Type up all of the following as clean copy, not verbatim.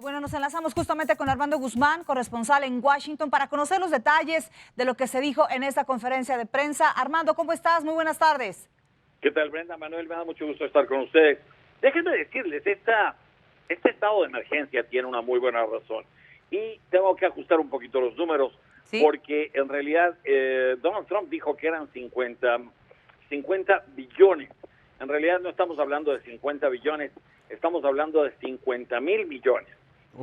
Bueno, nos enlazamos justamente con Armando Guzmán, corresponsal en Washington, para conocer los detalles de lo que se dijo en esta conferencia de prensa. Armando, ¿cómo estás? Muy buenas tardes. ¿Qué tal, Brenda? Manuel, me da mucho gusto estar con ustedes. Déjenme decirles, este estado de emergencia tiene una muy buena razón. Y tengo que ajustar un poquito los números, ¿Sí? porque en realidad Donald Trump dijo que eran 50 billones. En realidad no estamos hablando de 50 billones, estamos hablando de 50,000 millones.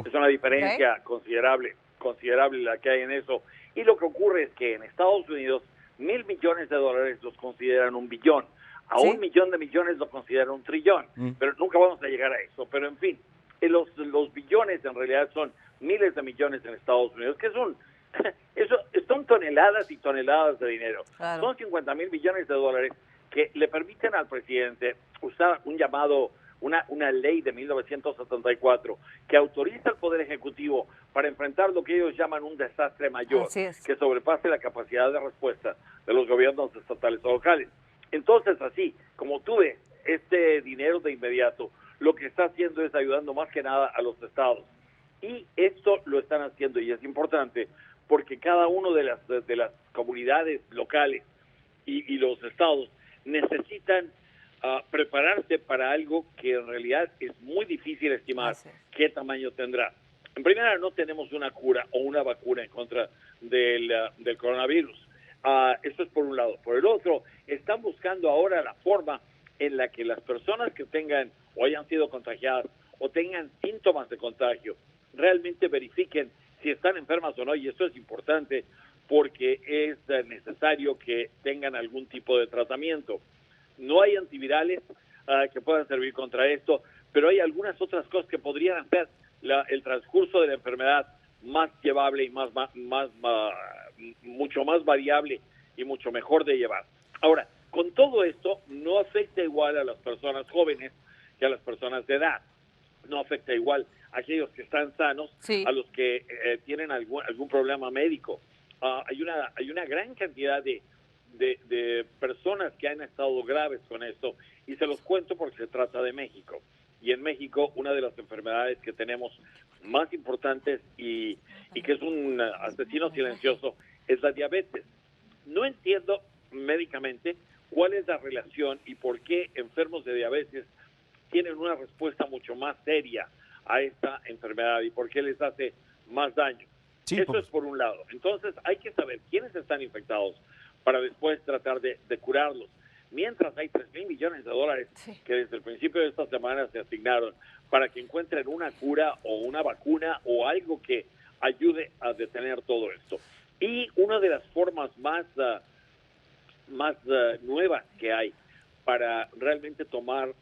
Es una diferencia considerable la que hay en eso. Y lo que ocurre es que en Estados Unidos 1,000 millones de dólares los consideran un billón. A ¿Sí? 1,000,000 de millones lo consideran un trillón. Pero nunca vamos a llegar a eso. Pero en fin, los billones en realidad son miles de millones en Estados Unidos, que son toneladas y toneladas de dinero. Claro. Son 50,000 millones de dólares que le permiten al presidente usar una ley de 1974 que autoriza al Poder Ejecutivo para enfrentar lo que ellos llaman un desastre mayor, Así es. que sobrepase la capacidad de respuesta de los gobiernos estatales o locales. Entonces, así como tú ves este dinero de inmediato, lo que está haciendo es ayudando más que nada a los estados. Y esto lo están haciendo, y es importante, porque cada uno de las comunidades locales y los estados necesitan prepararse para algo que en realidad es muy difícil estimar qué tamaño tendrá. En primera, no tenemos una cura o una vacuna en contra del coronavirus. Eso es por un lado. Por el otro, están buscando ahora la forma en la que las personas que tengan o hayan sido contagiadas o tengan síntomas de contagio realmente verifiquen si están enfermas o no, y eso es importante porque es necesario que tengan algún tipo de tratamiento. No hay antivirales que puedan servir contra esto, pero hay algunas otras cosas que podrían hacer el transcurso de la enfermedad más llevable y mucho más variable y mucho mejor de llevar. Ahora, con todo esto, no afecta igual a las personas jóvenes que a las personas de edad. No afecta igual a aquellos que están sanos, Sí. a los que tienen algún problema médico. Hay una gran cantidad de personas que han estado graves con esto, y se los cuento porque se trata de México. Y en México, una de las enfermedades que tenemos más importantes y que es un asesino silencioso es la diabetes. No entiendo médicamente cuál es la relación y por qué enfermos de diabetes tienen una respuesta mucho más seria a esta enfermedad y por qué les hace más daño. Sí, Eso es por un lado. Entonces hay que saber quiénes están infectados para después tratar de curarlos. Mientras hay 3,000 millones de dólares que desde el principio de esta semana se asignaron para que encuentren una cura o una vacuna o algo que ayude a detener todo esto. Y una de las formas más nuevas que hay para realmente tomar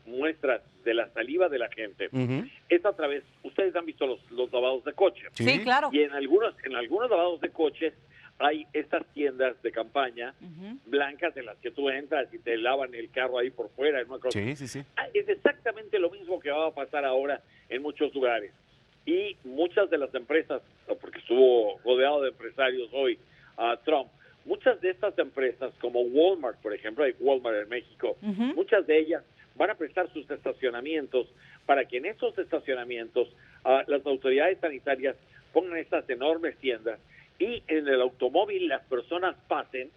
muestras de la saliva de la gente es a través, ustedes han visto los lavados de coche. Sí, claro. Y en algunos lavados de coches hay estas tiendas de campaña blancas en las que tú entras y te lavan el carro ahí por fuera. Es una cosa. Sí. Es exactamente lo mismo que va a pasar ahora en muchos lugares. Y muchas de las empresas, porque estuvo rodeado de empresarios hoy Trump, muchas de estas empresas, como Walmart, por ejemplo, hay Walmart en México, muchas de ellas van a prestar sus estacionamientos para que en esos estacionamientos las autoridades sanitarias pongan estas enormes tiendas y en el automóvil las personas pasen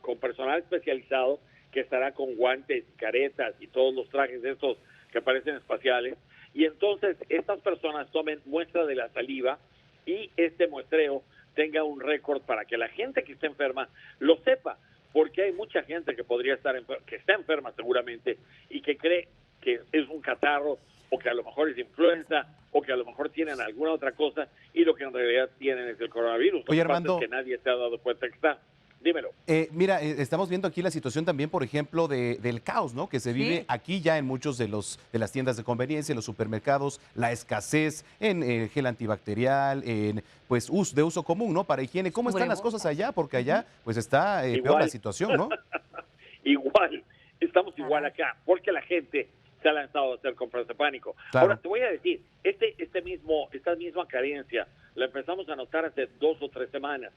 con personal especializado que estará con guantes, caretas y todos los trajes estos que parecen espaciales, y entonces estas personas tomen muestra de la saliva y este muestreo tenga un récord para que la gente que esté enferma lo sepa, porque hay mucha gente que podría estar que está enferma seguramente y que cree que es un catarro o que a lo mejor es influenza o que a lo mejor tienen alguna otra cosa y lo que en realidad tienen es el coronavirus. Oye, Lo que pasa Armando, es que nadie se ha dado cuenta que está. Dímelo. Mira, estamos viendo aquí la situación también, por ejemplo, del caos, ¿no? Que se vive aquí ya en muchos de las tiendas de conveniencia, en los supermercados, la escasez en gel antibacterial, en pues de uso común, ¿no? Para higiene. ¿Cómo están las cosas allá? Porque allá pues está peor la situación, ¿no? Igual, estamos igual acá, porque la gente se ha lanzado a hacer compras de pánico. Claro. Ahora, te voy a decir, esta misma carencia la empezamos a notar hace 2 o 3 semanas.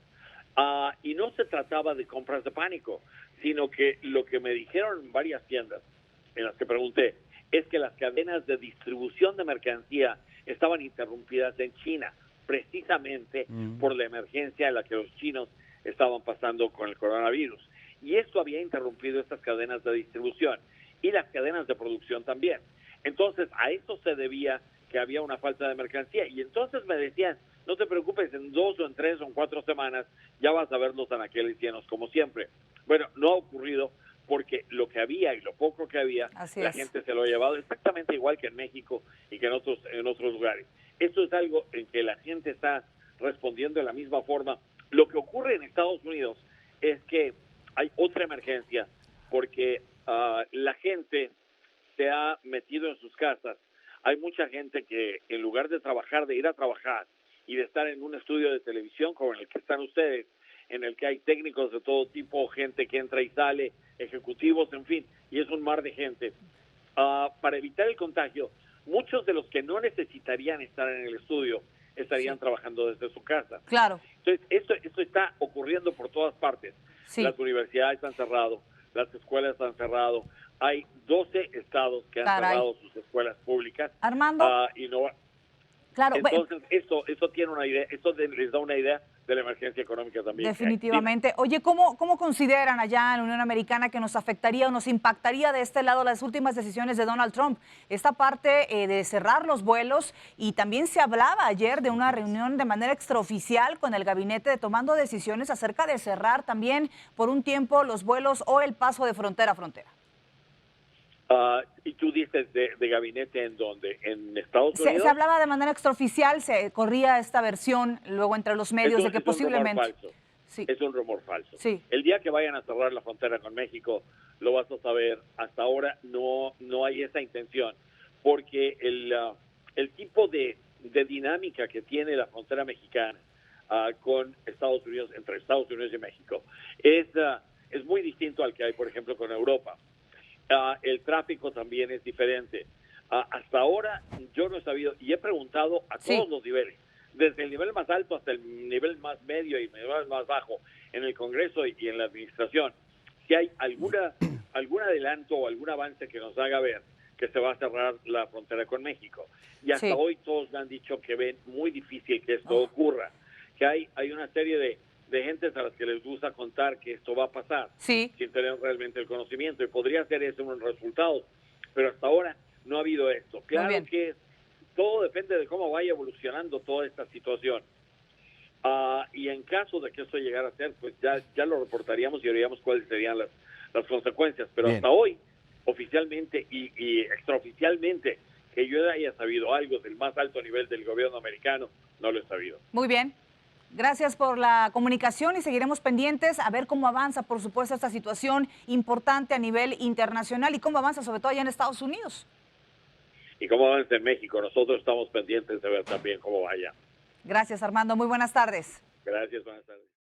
Y no se trataba de compras de pánico, sino que lo que me dijeron en varias tiendas en las que pregunté es que las cadenas de distribución de mercancía estaban interrumpidas en China, precisamente por la emergencia en la que los chinos estaban pasando con el coronavirus. Y esto había interrumpido estas cadenas de distribución y las cadenas de producción también. Entonces, a eso se debía que había una falta de mercancía. Y entonces me decían, no te preocupes, en 2 o en 3 o en 4 semanas ya vas a ver los anaqueles llenos como siempre. Bueno, no ha ocurrido porque lo que había y lo poco que había, la gente se lo ha llevado exactamente igual que en México y que en otros lugares. Esto es algo en que la gente está respondiendo de la misma forma. Lo que ocurre en Estados Unidos es que hay otra emergencia porque la gente se ha metido en sus casas. Hay mucha gente que en lugar de trabajar, de ir a trabajar y de estar en un estudio de televisión como en el que están ustedes, en el que hay técnicos de todo tipo, gente que entra y sale, ejecutivos, en fin, y es un mar de gente. Para evitar el contagio, muchos de los que no necesitarían estar en el estudio estarían trabajando desde su casa. Claro. Entonces, esto está ocurriendo por todas partes. Las universidades han cerrado, las escuelas han cerrado. Hay 12 estados que han cerrado sus escuelas públicas. Armando. Y no. Claro. Entonces, eso tiene una idea, eso les da una idea de la emergencia económica también. Definitivamente. Oye, ¿cómo consideran allá en la Unión Americana que nos afectaría o nos impactaría de este lado las últimas decisiones de Donald Trump? Esta parte de cerrar los vuelos, y también se hablaba ayer de una reunión de manera extraoficial con el gabinete tomando decisiones acerca de cerrar también por un tiempo los vuelos o el paso de frontera a frontera. ¿Y tú dices de gabinete en dónde? ¿En Estados Unidos? Se hablaba de manera extraoficial, se corría esta versión luego entre los medios de que posiblemente... Es un rumor falso. Sí. El día que vayan a cerrar la frontera con México, lo vas a saber. Hasta ahora no hay esa intención, porque el tipo de dinámica que tiene la frontera mexicana con Estados Unidos, entre Estados Unidos y México, es muy distinto al que hay, por ejemplo, con Europa. El tráfico también es diferente. Hasta ahora yo no he sabido, y he preguntado a todos los niveles, desde el nivel más alto hasta el nivel más medio y el nivel más bajo, en el Congreso y en la administración, si hay algún adelanto o algún avance que nos haga ver que se va a cerrar la frontera con México. Y hasta hoy todos me han dicho que ven muy difícil que esto ocurra, que hay una serie de gentes a las que les gusta contar que esto va a pasar sin tener realmente el conocimiento, y podría ser ese un resultado, pero hasta ahora no ha habido esto. Claro que todo depende de cómo vaya evolucionando toda esta situación, y en caso de que esto llegara a ser, pues ya lo reportaríamos y veríamos cuáles serían las consecuencias, pero hasta hoy, oficialmente y extraoficialmente, que yo haya sabido algo del más alto nivel del gobierno americano, no lo he sabido. Muy bien. Gracias por la comunicación y seguiremos pendientes a ver cómo avanza, por supuesto, esta situación importante a nivel internacional y cómo avanza sobre todo allá en Estados Unidos. Y cómo avanza en México. Nosotros estamos pendientes de ver también cómo vaya. Gracias, Armando. Muy buenas tardes. Gracias, buenas tardes.